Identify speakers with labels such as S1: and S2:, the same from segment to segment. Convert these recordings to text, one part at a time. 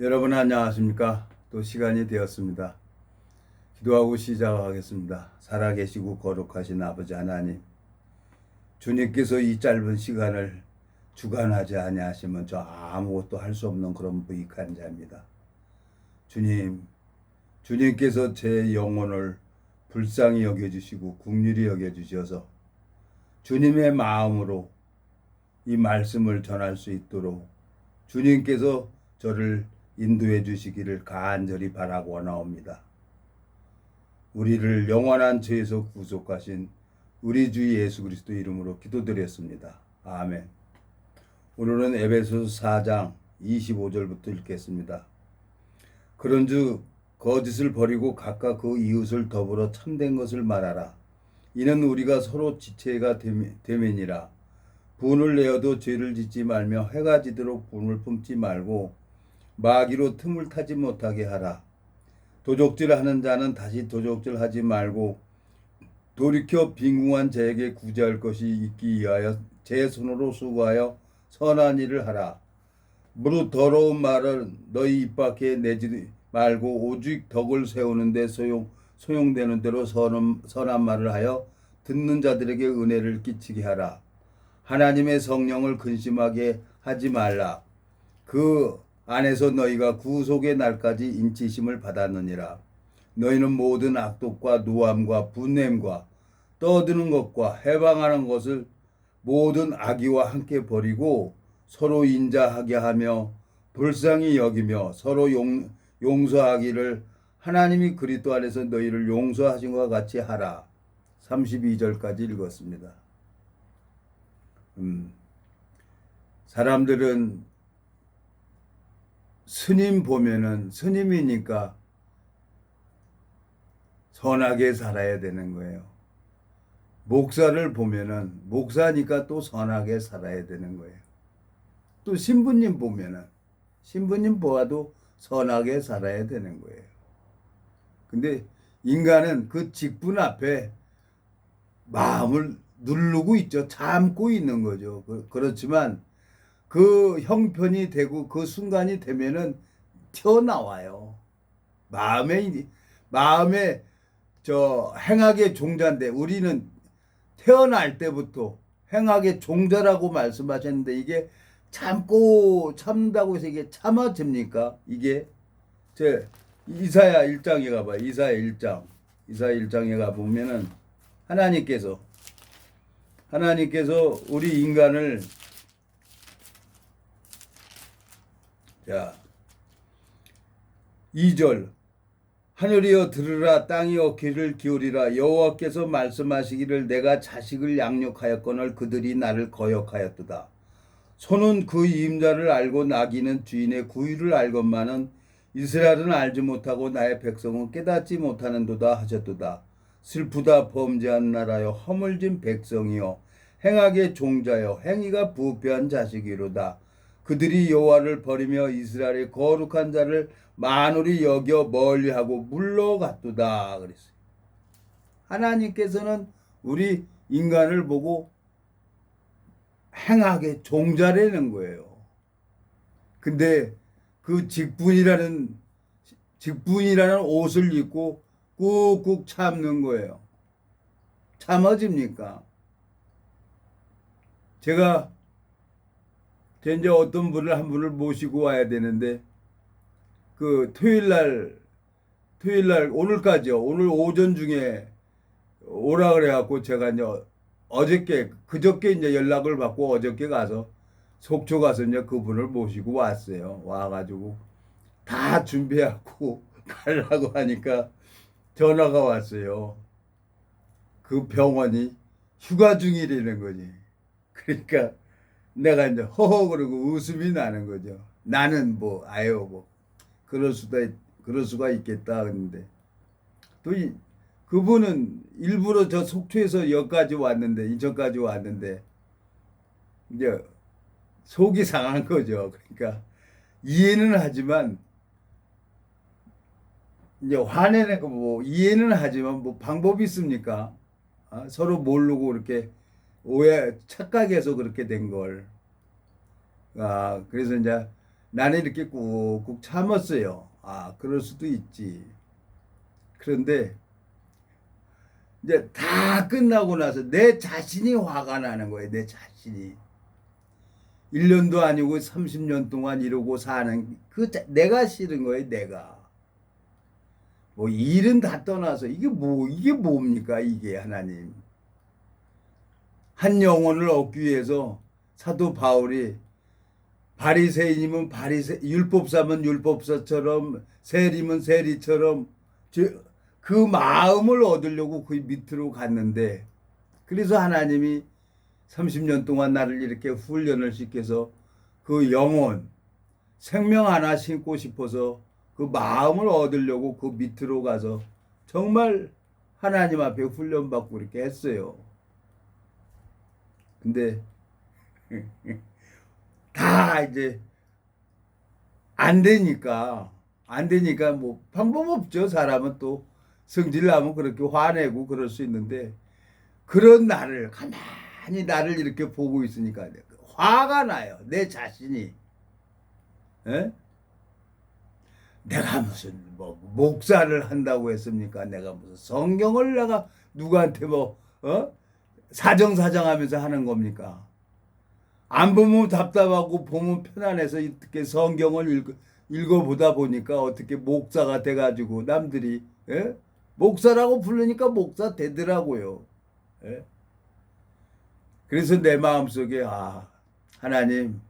S1: 여러분 안녕하십니까? 또 시간이 되었습니다. 기도하고 시작하겠습니다. 살아계시고 거룩하신 아버지 하나님, 주님께서 이 짧은 시간을 주관하지 아니하시면 저 아무것도 할 수 없는 그런 무익한 자입니다. 주님께서 제 영혼을 불쌍히 여겨주시고 긍휼히 여겨주셔서 주님의 마음으로 이 말씀을 전할 수 있도록 주님께서 저를 인도해 주시기를 간절히 바라고 원하옵니다. 우리를 영원한 죄에서 구속하신 우리 주 예수 그리스도 이름으로 기도드렸습니다. 아멘. 오늘은 에베소서 4장 25절부터 읽겠습니다. 그런즉 거짓을 버리고 각각 그 이웃을 더불어 참된 것을 말하라. 이는 우리가 서로 지체가 되매니라. 분을 내어도 죄를 짓지 말며 해가 지도록 분을 품지 말고 마귀로 틈을 타지 못하게 하라. 도적질하는 자는 다시 도적질하지 말고 돌이켜 빈궁한 자에게 구제할 것이 있기 위하여 제 손으로 수고하여 선한 일을 하라. 무릇 더러운 말을 너희 입 밖에 내지 말고 오직 덕을 세우는데 소용되는 대로 선한 말을 하여 듣는 자들에게 은혜를 끼치게 하라. 하나님의 성령을 근심하게 하지 말라. 그 안에서 너희가 구속의 날까지 인치심을 받았느니라. 너희는 모든 악독과 노함과 분냄과 떠드는 것과 해방하는 것을 모든 악의와 함께 버리고 서로 인자하게 하며 불쌍히 여기며 서로 용서하기를 하나님이 그리스도 안에서 너희를 용서하신 것과 같이 하라. 32절까지 읽었습니다. 사람들은 스님 보면은 스님이니까 선하게 살아야 되는 거예요. 목사를 보면은 목사니까 또 선하게 살아야 되는 거예요. 또 신부님 보면은 신부님 보아도 선하게 살아야 되는 거예요. 근데 인간은 그 직분 앞에 마음을 누르고 있죠. 참고 있는 거죠. 그렇지만 그 형편이 되고 그 순간이 되면은 튀어나와요. 마음에 저 행악의 종자인데 우리는 태어날 때부터 행악의 종자라고 말씀하셨는데 이게 참다고 해서 이게 참아집니까? 이게 제 이사야 1장에 가봐. 이사야 1장에 가보면은 하나님께서 우리 인간을 자 2절 하늘이여 들으라 땅이여 귀를 기울이라 여호와께서 말씀하시기를 내가 자식을 양육하였거늘 그들이 나를 거역하였도다. 소는 그 임자를 알고 나귀는 주인의 구유를 알건만은 이스라엘은 알지 못하고 나의 백성은 깨닫지 못하는도다 하셨도다. 슬프다 범죄한 나라여 허물진 백성이여 행악의 종자여 행위가 부패한 자식이로다. 그들이 여호와를 버리며 이스라엘의 거룩한 자를 만홀히 여겨 멀리하고 물러갔도다 그랬어요. 하나님께서는 우리 인간을 보고 행악의 종자라는 거예요. 근데 그 직분이라는 옷을 입고 꾹꾹 참는 거예요. 참아집니까? 제가 이제 어떤 분을 한 분을 모시고 와야 되는데 그 토요일 날 오늘까지요. 오늘 오전 중에 오라 그래갖고 제가 이제 그저께 이제 연락을 받고 어저께 가서 속초 가서 이제 그분을 모시고 왔어요. 와가지고 다 준비하고 가려고 하니까 전화가 왔어요. 그 병원이 휴가 중이라는 거지. 그러니까 내가 이제 허허 그러고 웃음이 나는 거죠. 나는 그럴 수가 있겠다 그런데 또 그분은 일부러 저 속초에서 여기까지 왔는데 인천까지 왔는데 이제 속이 상한 거죠. 그러니까 이해는 하지만 이제 화내는 거 이해는 하지만 방법이 있습니까? 서로 모르고 이렇게 착각해서 그렇게 된 걸. 그래서 이제 나는 이렇게 꾹꾹 참았어요. 아, 그럴 수도 있지. 그런데 이제 다 끝나고 나서 내 자신이 화가 나는 거예요. 내 자신이. 1년도 아니고 30년 동안 이러고 사는 내가 싫은 거예요. 내가. 뭐 일은 다 떠나서 이게 뭡니까? 이게 하나님. 한 영혼을 얻기 위해서 사도 바울이 바리새인이면 율법사면 율법사처럼 세리면 세리처럼 그 마음을 얻으려고 그 밑으로 갔는데, 그래서 하나님이 30년 동안 나를 이렇게 훈련을 시켜서 그 영혼 생명 하나 심고 싶어서 그 마음을 얻으려고 그 밑으로 가서 정말 하나님 앞에 훈련받고 이렇게 했어요. 근데 다 이제 안 되니까 뭐 방법 없죠. 사람은 또 성질 나면 그렇게 화내고 그럴 수 있는데, 그런 나를 가만히 나를 이렇게 보고 있으니까 화가 나요. 내 자신이. 에? 내가 무슨 뭐 목사를 한다고 했습니까? 내가 무슨 성경을 내가 누구한테 사정사정하면서 하는 겁니까? 안 보면 답답하고 보면 편안해서 이렇게 성경을 읽어보다 보니까 어떻게 목사가 돼가지고 남들이 목사라고 부르니까 목사 되더라고요. 그래서 내 마음속에 하나님,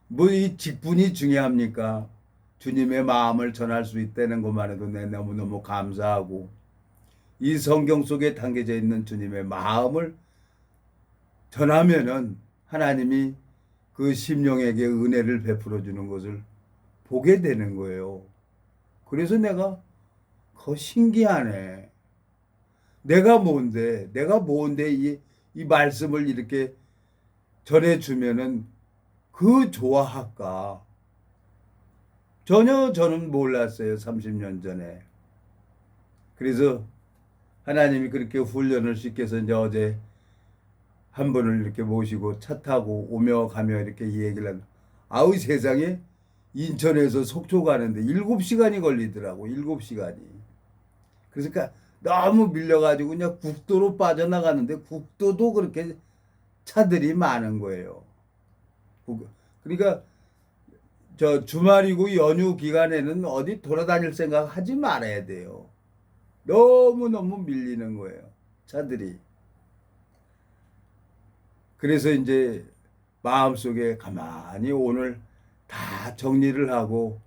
S1: 뭐 이 직분이 중요합니까? 주님의 마음을 전할 수 있다는 것만 해도 내 너무너무 감사하고, 이 성경 속에 담겨져 있는 주님의 마음을 전하면은 하나님이 그 심령에게 은혜를 베풀어 주는 것을 보게 되는 거예요. 그래서 내가 신기하네. 내가 뭔데 이 말씀을 이렇게 전해주면은 그 좋아할까? 전혀 저는 몰랐어요. 30년 전에. 그래서 하나님이 그렇게 훈련을 시켜서 이제 어제 한 분을 이렇게 모시고 차 타고 오며 가며 이렇게 얘기를 하는, 아우 세상에, 인천에서 속초 가는데 7시간이 걸리더라고. 7시간이. 그러니까 너무 밀려가지고 그냥 국도로 빠져나가는데 국도도 그렇게 차들이 많은 거예요. 그러니까 저 주말이고 연휴 기간에는 어디 돌아다닐 생각 하지 말아야 돼요. 너무너무 밀리는 거예요. 차들이. 그래서 이제 마음속에 가만히 오늘 다 정리를 하고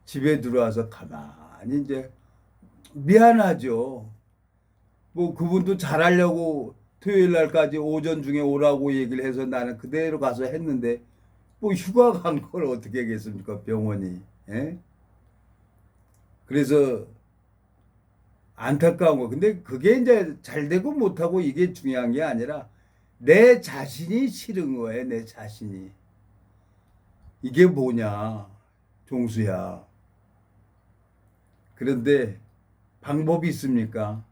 S1: 집에 들어와서 가만히 이제 미안하죠. 뭐 그분도 잘하려고 토요일 날까지 오전 중에 오라고 얘기를 해서 나는 그대로 가서 했는데, 뭐 휴가 간 걸 어떻게 하겠습니까? 병원이. 그래서 안타까운 거. 근데 그게 이제 잘 되고 못하고 이게 중요한 게 아니라 내 자신이 싫은 거예요. 내 자신이. 이게 뭐냐, 종수야. 그런데 방법이 있습니까?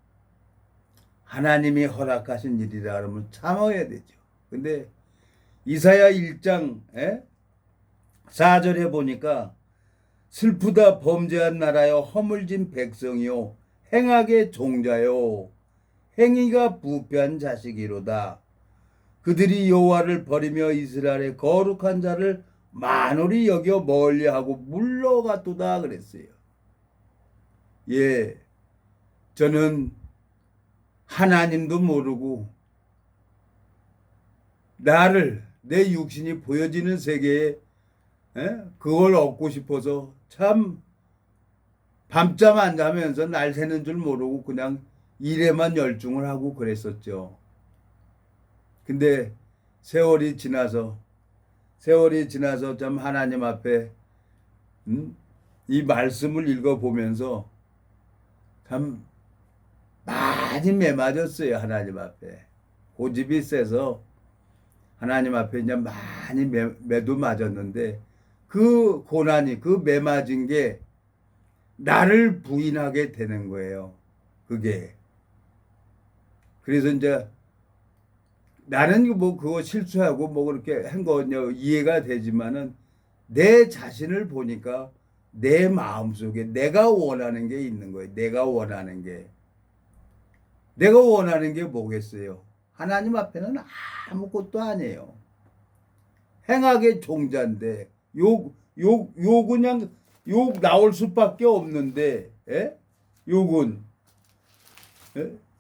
S1: 하나님이 허락하신 일이라 그러면 참아야 되죠. 근데 이사야 1장 4절에 보니까, 슬프다 범죄한 나라여, 허물진 백성이요, 행악의 종자요, 행위가 부패한 자식이로다. 그들이 여호와를 버리며 이스라엘의 거룩한 자를 만홀히 여겨 멀리하고 물러갔도다 그랬어요. 예, 저는 하나님도 모르고 내 육신이 보여지는 세계에 그걸 얻고 싶어서 참 밤잠 안 자면서 날 새는 줄 모르고 그냥 일에만 열중을 하고 그랬었죠. 근데 세월이 지나서 참 하나님 앞에 이 말씀을 읽어보면서 참 많이 매맞았어요. 하나님 앞에 고집이 세서 하나님 앞에 이제 많이 매도 맞았는데, 그 고난이, 그 매맞은 게 나를 부인하게 되는 거예요. 그게. 그래서 이제 나는 뭐 그거 실수하고 뭐 그렇게 한 거 이해가 되지만은, 내 자신을 보니까 내 마음속에 내가 원하는 게 있는 거예요. 내가 원하는 게. 내가 원하는 게 뭐겠어요? 하나님 앞에는 아무것도 아니에요. 행악의 종자인데 욕 그냥 욕 나올 수밖에 없는데 욕은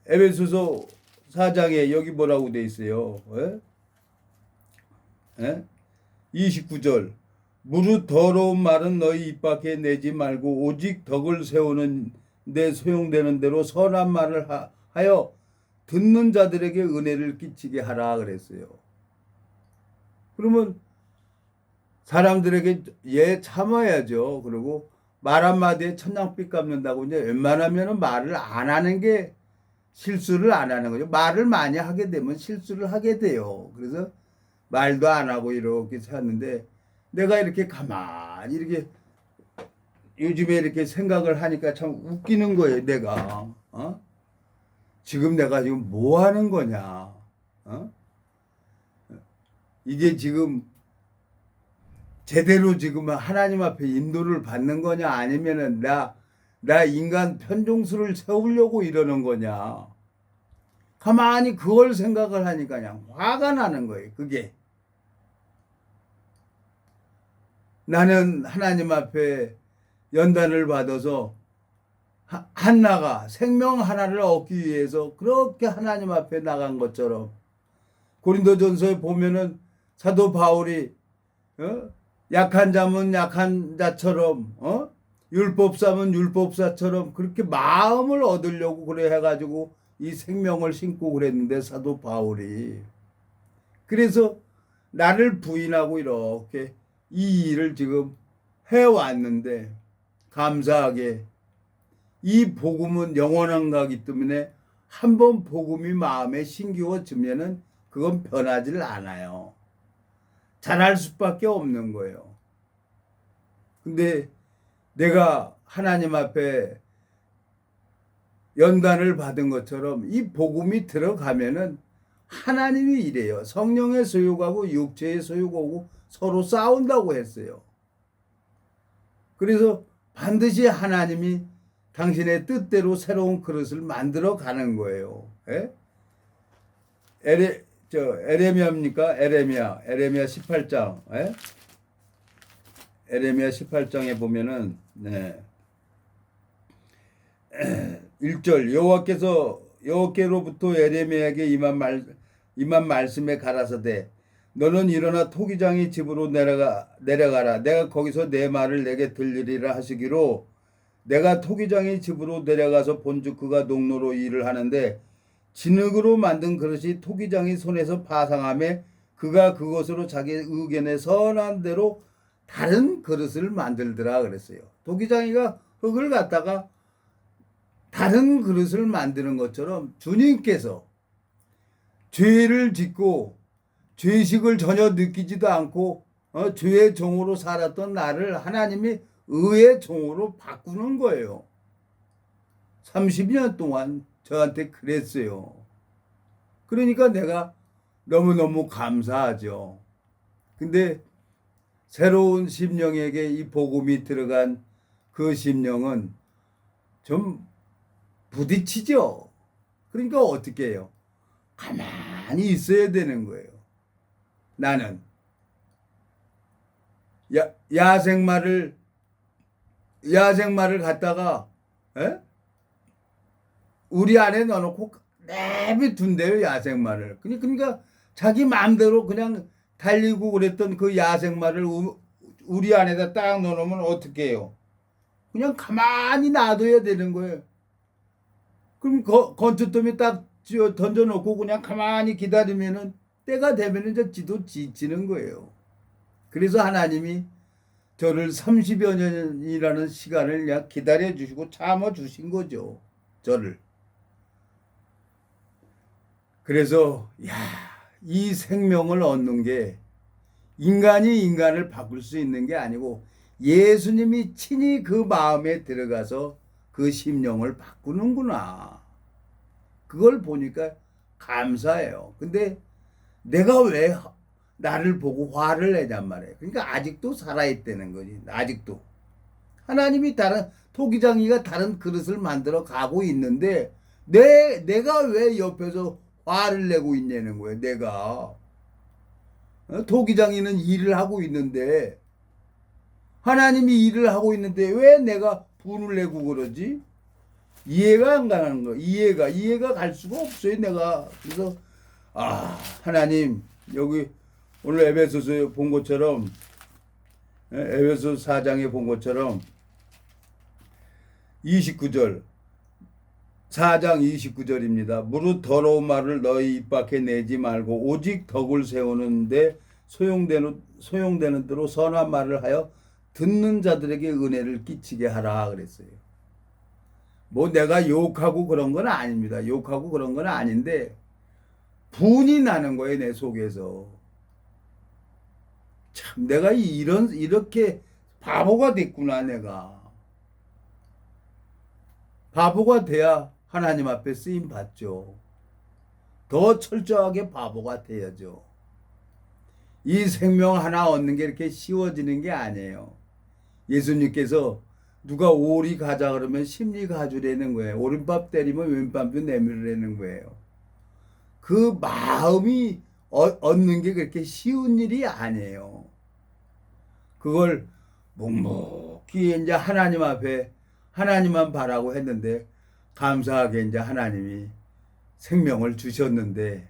S1: 에베소서 4장에 여기 뭐라고 돼 있어요? 29절 무릇 더러운 말은 너희 입 밖에 내지 말고 오직 덕을 세우는 데 소용되는 대로 선한 말을 하여 듣는 자들에게 은혜를 끼치게 하라 그랬어요. 그러면 사람들에게 참아야죠. 그리고 말 한마디에 천냥빚 갚는다고 이제 웬만하면 말을 안 하는 게 실수를 안 하는 거죠. 말을 많이 하게 되면 실수를 하게 돼요. 그래서 말도 안 하고 이렇게 샀는데 내가 이렇게 가만히 이렇게 요즘에 이렇게 생각을 하니까 참 웃기는 거예요. 내가 지금 내가 지금 뭐 하는 거냐? 이게 지금 제대로 지금 하나님 앞에 인도를 받는 거냐 아니면은 나 인간 편종수를 세우려고 이러는 거냐? 가만히 그걸 생각을 하니까 그냥 화가 나는 거예요. 그게 나는 하나님 앞에 연단을 받아서 한나가 생명 하나를 얻기 위해서 그렇게 하나님 앞에 나간 것처럼 고린도전서에 보면은 사도 바울이 약한 자면 약한 자처럼 율법사면 율법사처럼 그렇게 마음을 얻으려고 그래 해가지고 이 생명을 신고 그랬는데 사도 바울이 그래서 나를 부인하고 이렇게 이 일을 지금 해왔는데 감사하게 이 복음은 영원한 거기 때문에 한번 복음이 마음에 심기워지면은 그건 변하지를 않아요. 잘할 수밖에 없는 거예요. 근데 내가 하나님 앞에 연단을 받은 것처럼 이 복음이 들어가면은 하나님이 이래요. 성령의 소욕하고 육체의 소욕하고 서로 싸운다고 했어요. 그래서 반드시 하나님이 당신의 뜻대로 새로운 그릇을 만들어 가는 거예요. 에레미야입니까? 에레미야 18장. 에레미야 18장에 보면은 1절 여호와께로부터 에레미야에게 임한 말씀에 가라사대 너는 일어나 토기장의 집으로 내려가라. 내가 거기서 내 말을 내게 들리리라 하시기로 내가 토기장의 집으로 내려가서 본즉 그가 농로로 일을 하는데 진흙으로 만든 그릇이 토기장의 손에서 파상하며 그가 그것으로 자기 의견에 선한 대로 다른 그릇을 만들더라 그랬어요. 토기장이가 흙을 갖다가 다른 그릇을 만드는 것처럼 주님께서 죄를 짓고 죄식을 전혀 느끼지도 않고 죄의 종으로 살았던 나를 하나님이 의의 종으로 바꾸는 거예요. 30년 동안 저한테 그랬어요. 그러니까 내가 너무너무 감사하죠. 근데 새로운 심령에게 이 복음이 들어간 그 심령은 좀 부딪히죠. 그러니까 어떻게 해요? 가만히 있어야 되는 거예요. 나는 야생마를 갖다가 우리 안에 넣어놓고 내비둔대요. 야생마를. 그러니까 자기 마음대로 그냥 달리고 그랬던 그 야생마를 우리 안에다 딱 넣어놓으면 어떻게 해요? 그냥 가만히 놔둬야 되는 거예요. 그럼 건초더미 딱 던져놓고 그냥 가만히 기다리면은 때가 되면은 이제 지도 지치는 거예요. 그래서 하나님이 저를 30여 년이라는 시간을 그냥 기다려 주시고 참아 주신 거죠. 저를. 그래서 이 생명을 얻는 게 인간이 인간을 바꿀 수 있는 게 아니고 예수님이 친히 그 마음에 들어가서 그 심령을 바꾸는구나. 그걸 보니까 감사해요. 근데 내가 왜 나를 보고 화를 내냔 말이에요. 그러니까 아직도 살아있다는 거지. 아직도. 하나님이 다른 토기장이가 다른 그릇을 만들어 가고 있는데 내가 왜 옆에서 화를 내고 있냐는 거예요. 내가 토기장이는 일을 하고 있는데 하나님이 일을 하고 있는데 왜 내가 분을 내고 그러지? 이해가 안 가는 거. 이해가 갈 수가 없어요. 내가 그래서 하나님 여기 오늘 에베소서에 본 것처럼 에베소 4장에 본 것처럼 29절 4장 29절입니다. 무릇 더러운 말을 너희 입 밖에 내지 말고 오직 덕을 세우는데 소용되는 대로 선한 말을 하여 듣는 자들에게 은혜를 끼치게 하라 그랬어요. 뭐 내가 욕하고 그런 건 아닙니다. 욕하고 그런 건 아닌데 분이 나는 거예요. 내 속에서. 참 내가 이렇게 바보가 됐구나. 내가 바보가 돼야 하나님 앞에 쓰임 받죠. 더 철저하게 바보가 돼야죠. 이 생명 하나 얻는 게 이렇게 쉬워지는 게 아니에요. 예수님께서 누가 오리 가자 그러면 십리 가주라는 거예요. 오른밥 때리면 왼밥도 내밀으라는 거예요. 그 마음이 얻는 게 그렇게 쉬운 일이 아니에요. 그걸 묵묵히 이제 하나님 앞에 하나님만 바라고 했는데 감사하게 이제 하나님이 생명을 주셨는데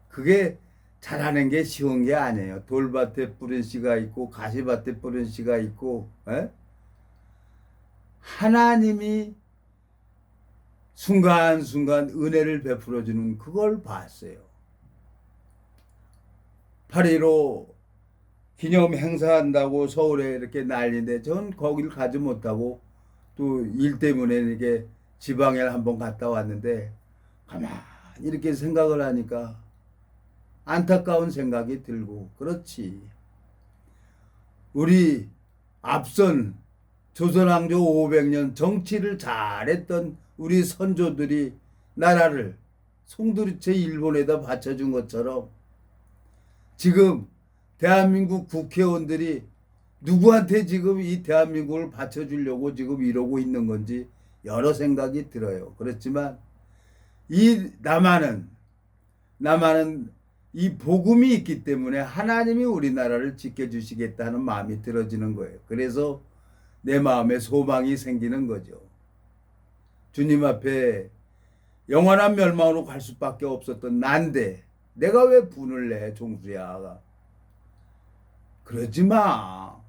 S1: 그게 잘하는 게 쉬운 게 아니에요. 돌밭에 뿌린 씨가 있고 가시밭에 뿌린 씨가 있고 하나님이 순간순간 은혜를 베풀어주는 그걸 봤어요. 8.15 기념 행사한다고 서울에 이렇게 난리인데 전 거길 가지 못하고 또 일 때문에 이렇게 지방에 한번 갔다 왔는데 가만히 이렇게 생각을 하니까 안타까운 생각이 들고 그렇지. 우리 앞선 조선왕조 500년 정치를 잘했던 우리 선조들이 나라를 송두리째 일본에다 바쳐준 것처럼 지금 대한민국 국회의원들이 누구한테 지금 이 대한민국을 바쳐주려고 지금 이러고 있는 건지 여러 생각이 들어요. 그렇지만 이 남한은 이 복음이 있기 때문에 하나님이 우리나라를 지켜주시겠다는 마음이 들어지는 거예요. 그래서 내 마음에 소망이 생기는 거죠. 주님 앞에 영원한 멸망으로 갈 수밖에 없었던 난데 내가 왜 분을 내 종수야. 그러지 마.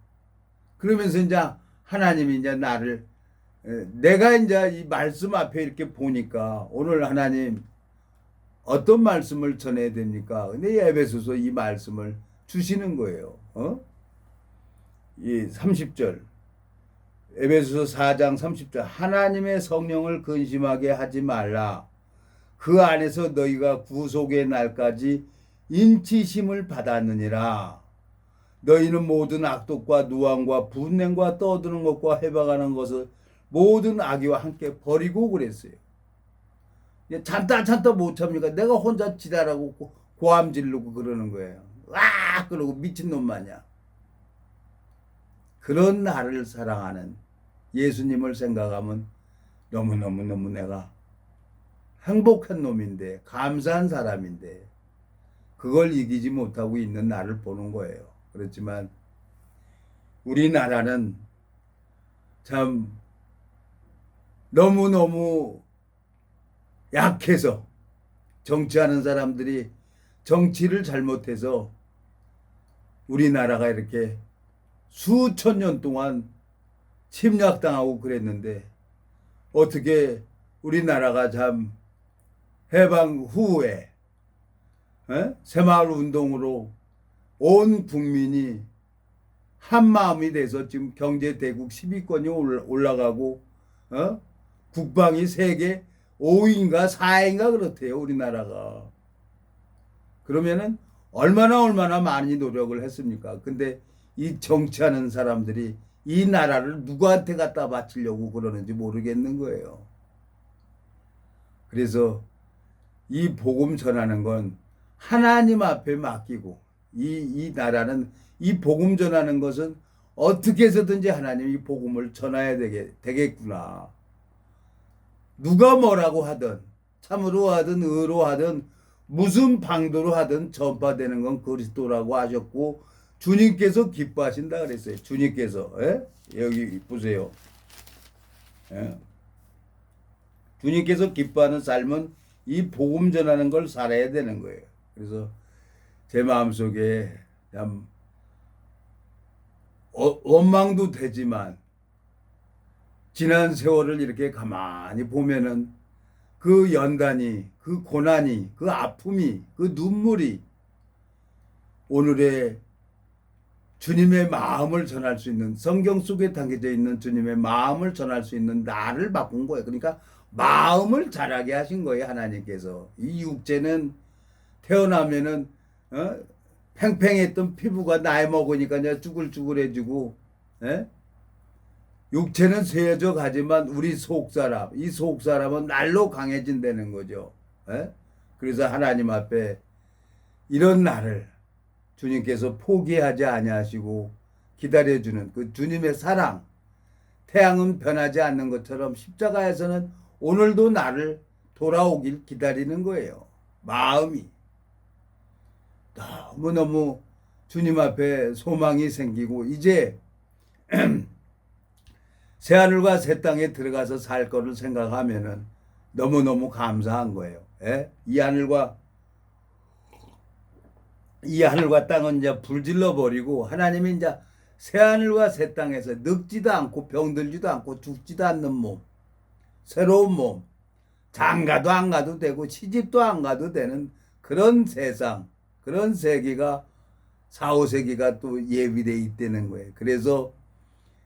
S1: 그러면서 이제 하나님이 이제 나를 내가 이제 이 말씀 앞에 이렇게 보니까 오늘 하나님 어떤 말씀을 전해야 됩니까? 근데 에베소서 이 말씀을 주시는 거예요. 이 30절 에베소서 4장 30절 하나님의 성령을 근심하게 하지 말라. 그 안에서 너희가 구속의 날까지 인치심을 받았느니라. 너희는 모든 악독과 누황과 분냄과 떠드는 것과 해박하는 것을 모든 악의와 함께 버리고 그랬어요. 참다 못 참니까 내가 혼자 지랄하고 고함 지르고 그러는 거예요. 와 그러고 미친놈 마냥. 그런 나를 사랑하는 예수님을 생각하면 너무너무 내가 행복한 놈인데 감사한 사람인데 그걸 이기지 못하고 있는 나를 보는 거예요. 그렇지만 우리나라는 참 너무너무 약해서 정치하는 사람들이 정치를 잘못해서 우리나라가 이렇게 수천 년 동안 침략당하고 그랬는데 어떻게 우리나라가 참 해방 후에 새마을 운동으로 온 국민이 한 마음이 돼서 지금 경제 대국 10위권이 올라가고 국방이 세계 5위인가 4위인가 그렇대요. 우리나라가. 그러면은 얼마나 많이 노력을 했습니까? 근데 이 정치하는 사람들이 이 나라를 누구한테 갖다 바치려고 그러는지 모르겠는 거예요. 그래서 이 복음 전하는 건 하나님 앞에 맡기고 이 나라는 이 복음 전하는 것은 어떻게 해서든지 하나님이 복음을 전해야 되겠구나. 누가 뭐라고 하든 참으로 하든 의로 하든 무슨 방도로 하든 전파되는 건 그리스도라고 하셨고 주님께서 기뻐하신다 그랬어요. 주님께서 여기 보세요. 주님께서 기뻐하는 삶은 이 복음 전하는 걸 살아야 되는 거예요. 그래서 제 마음속에 참 원망도 되지만 지난 세월을 이렇게 가만히 보면은 그 연단이, 그 고난이, 그 아픔이, 그 눈물이 오늘의 주님의 마음을 전할 수 있는, 성경 속에 담겨져 있는 주님의 마음을 전할 수 있는 나를 바꾼 거예요. 그러니까 마음을 자라게 하신 거예요, 하나님께서. 이 육체는 태어나면은 팽팽했던 피부가 나이 먹으니까 이제 쭈글쭈글해지고, 육체는 쇠해져 가지만 우리 속사람, 이 속사람은 날로 강해진다는 거죠. 그래서 하나님 앞에 이런 나를 주님께서 포기하지 아니하시고 기다려주는 그 주님의 사랑, 태양은 변하지 않는 것처럼 십자가에서는 오늘도 나를 돌아오길 기다리는 거예요. 마음이 너무너무 주님 앞에 소망이 생기고 이제 새하늘과 새 땅에 들어가서 살 거를 생각하면은 너무너무 감사한 거예요. 이 하늘과 땅은 이제 불질러 버리고 하나님이 이제 새 하늘과 새 땅에서 늙지도 않고 병들지도 않고 죽지도 않는 몸, 새로운 몸, 장가도 안 가도 되고 시집도 안 가도 되는 그런 세상, 그런 세기가 4, 5세기가 또 예비되어 있다는 거예요. 그래서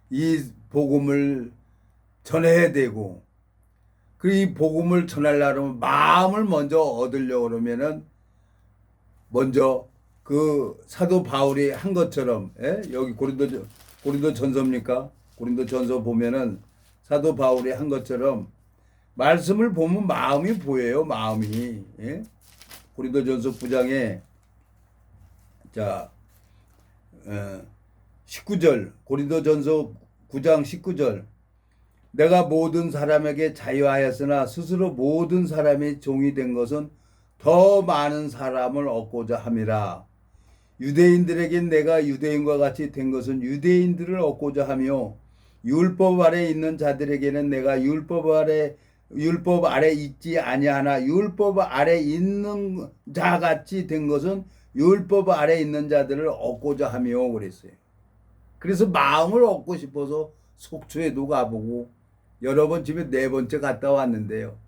S1: 이 복음을 전해야 되고 그 복음을 전하려면 마음을 먼저 얻으려고 그러면은 먼저 그 사도 바울이 한 것처럼 여기 고린도 전서입니까? 고린도 전서 보면은 사도 바울이 한 것처럼 말씀을 보면 마음이 보여요. 마음이 고린도 전서 9장에 자 19절 고린도 전서 9장 19절 내가 모든 사람에게 자유하였으나 스스로 모든 사람이 종이 된 것은 더 많은 사람을 얻고자 함이라. 유대인들에겐 내가 유대인과 같이 된 것은 유대인들을 얻고자 하며 율법 아래 있는 자들에게는 내가 율법 아래 있지 아니하나 율법 아래 있는 자 같이 된 것은 율법 아래 있는 자들을 얻고자 하며 그랬어요. 그래서 마음을 얻고 싶어서 속초에도 가보고 여러 번 집에 4번째 갔다 왔는데요.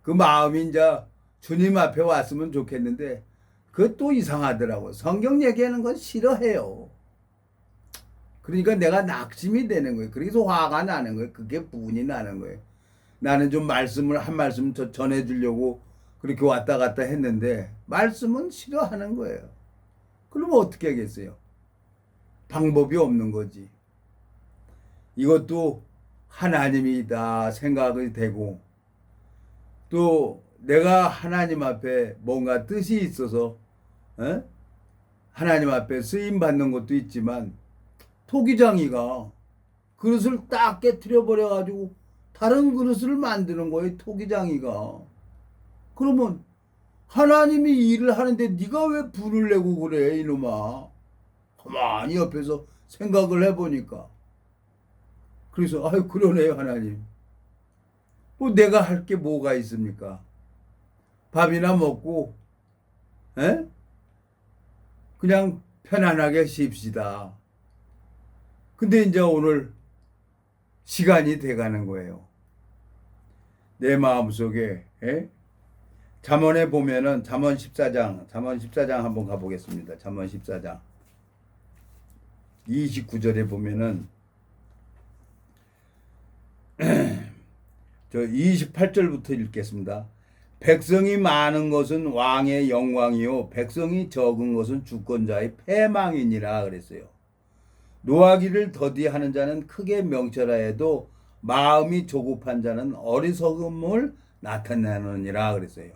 S1: 그 마음이 이제 주님 앞에 왔으면 좋겠는데 그것도 이상하더라고요. 성경 얘기하는 건 싫어해요. 그러니까 내가 낙심이 되는 거예요. 그래서 화가 나는 거예요. 그게 분이 나는 거예요. 나는 좀 한 말씀 전해주려고 그렇게 왔다 갔다 했는데 말씀은 싫어하는 거예요. 그러면 어떻게 하겠어요? 방법이 없는 거지. 이것도 하나님이다 생각이 되고 또 내가 하나님 앞에 뭔가 뜻이 있어서 하나님 앞에 쓰임 받는 것도 있지만 토기장이가 그릇을 딱 깨트려 버려 가지고 다른 그릇을 만드는 거예요. 토기장이가. 그러면 하나님이 일을 하는데 네가 왜 불을 내고 그래 이놈아. 가만히 옆에서 생각을 해보니까 그래서 아유 그러네요 하나님. 뭐 내가 할 게 뭐가 있습니까? 밥이나 먹고 그냥 편안하게 쉽시다. 근데 이제 오늘 시간이 돼가는 거예요. 내 마음속에 잠언에 보면은 잠언 14장 한번 가보겠습니다. 잠언 14장 29절에 보면은 저 28절부터 읽겠습니다. 백성이 많은 것은 왕의 영광이요 백성이 적은 것은 주권자의 패망이니라 그랬어요. 노하기를 더디하는 자는 크게 명철하여도 마음이 조급한 자는 어리석음을 나타내느니라 그랬어요.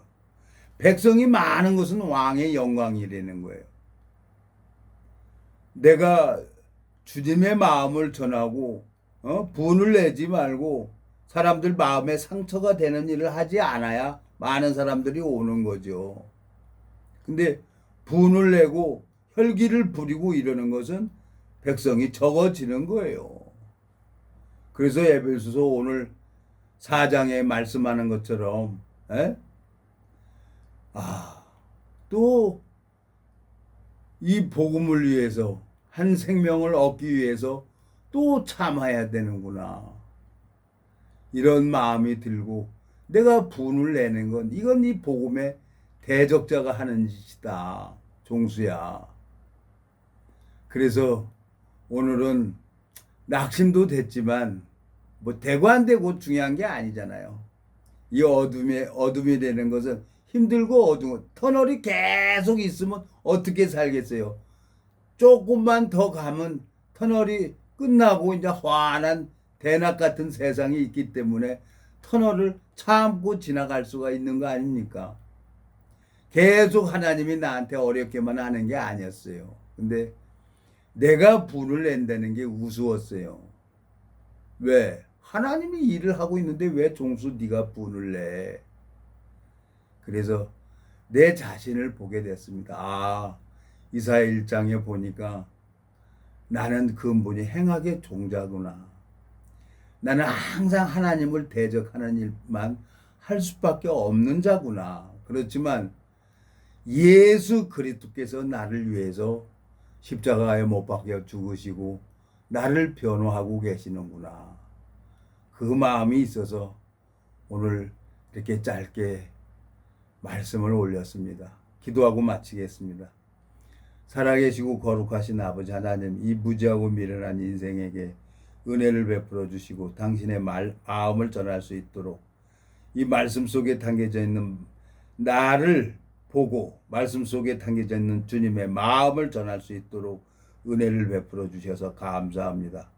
S1: 백성이 많은 것은 왕의 영광이라는 거예요. 내가 주님의 마음을 전하고 분을 내지 말고 사람들 마음에 상처가 되는 일을 하지 않아야 많은 사람들이 오는 거죠. 근데 분을 내고 혈기를 부리고 이러는 것은 백성이 적어지는 거예요. 그래서 에베소서 오늘 4장에 말씀하는 것처럼 또 이 복음을 위해서 한 생명을 얻기 위해서 또 참아야 되는구나. 이런 마음이 들고 내가 분을 내는 건 이건 이 복음의 대적자가 하는 짓이다. 종수야. 그래서 오늘은 낙심도 됐지만 뭐 되고 안 되고 중요한 게 아니잖아요. 이 어둠이 되는 것은 힘들고 어두운 터널이 계속 있으면 어떻게 살겠어요? 조금만 더 가면 터널이 끝나고 이제 환한 대낮 같은 세상이 있기 때문에 터널을 참고 지나갈 수가 있는 거 아닙니까? 계속 하나님이 나한테 어렵게만 하는 게 아니었어요. 근데 내가 분을 낸다는 게 우스웠어요. 왜? 하나님이 일을 하고 있는데 왜 종수 네가 분을 내? 그래서 내 자신을 보게 됐습니다. 이사야 1장에 보니까 나는 근본이 행악의 종자구나. 나는 항상 하나님을 대적하는 일만 할 수밖에 없는 자구나. 그렇지만 예수 그리스도께서 나를 위해서 십자가에 못 박혀 죽으시고 나를 변호하고 계시는구나. 그 마음이 있어서 오늘 이렇게 짧게 말씀을 올렸습니다. 기도하고 마치겠습니다. 살아계시고 거룩하신 아버지 하나님, 이 무지하고 미련한 인생에게 은혜를 베풀어 주시고 당신의 마음을 전할 수 있도록 이 말씀 속에 담겨져 있는 나를 보고 말씀 속에 담겨져 있는 주님의 마음을 전할 수 있도록 은혜를 베풀어 주셔서 감사합니다.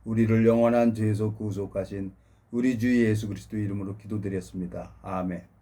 S1: 우리를 영원한 죄에서 구속하신 우리 주 예수 그리스도 이름으로 기도드렸습니다. 아멘.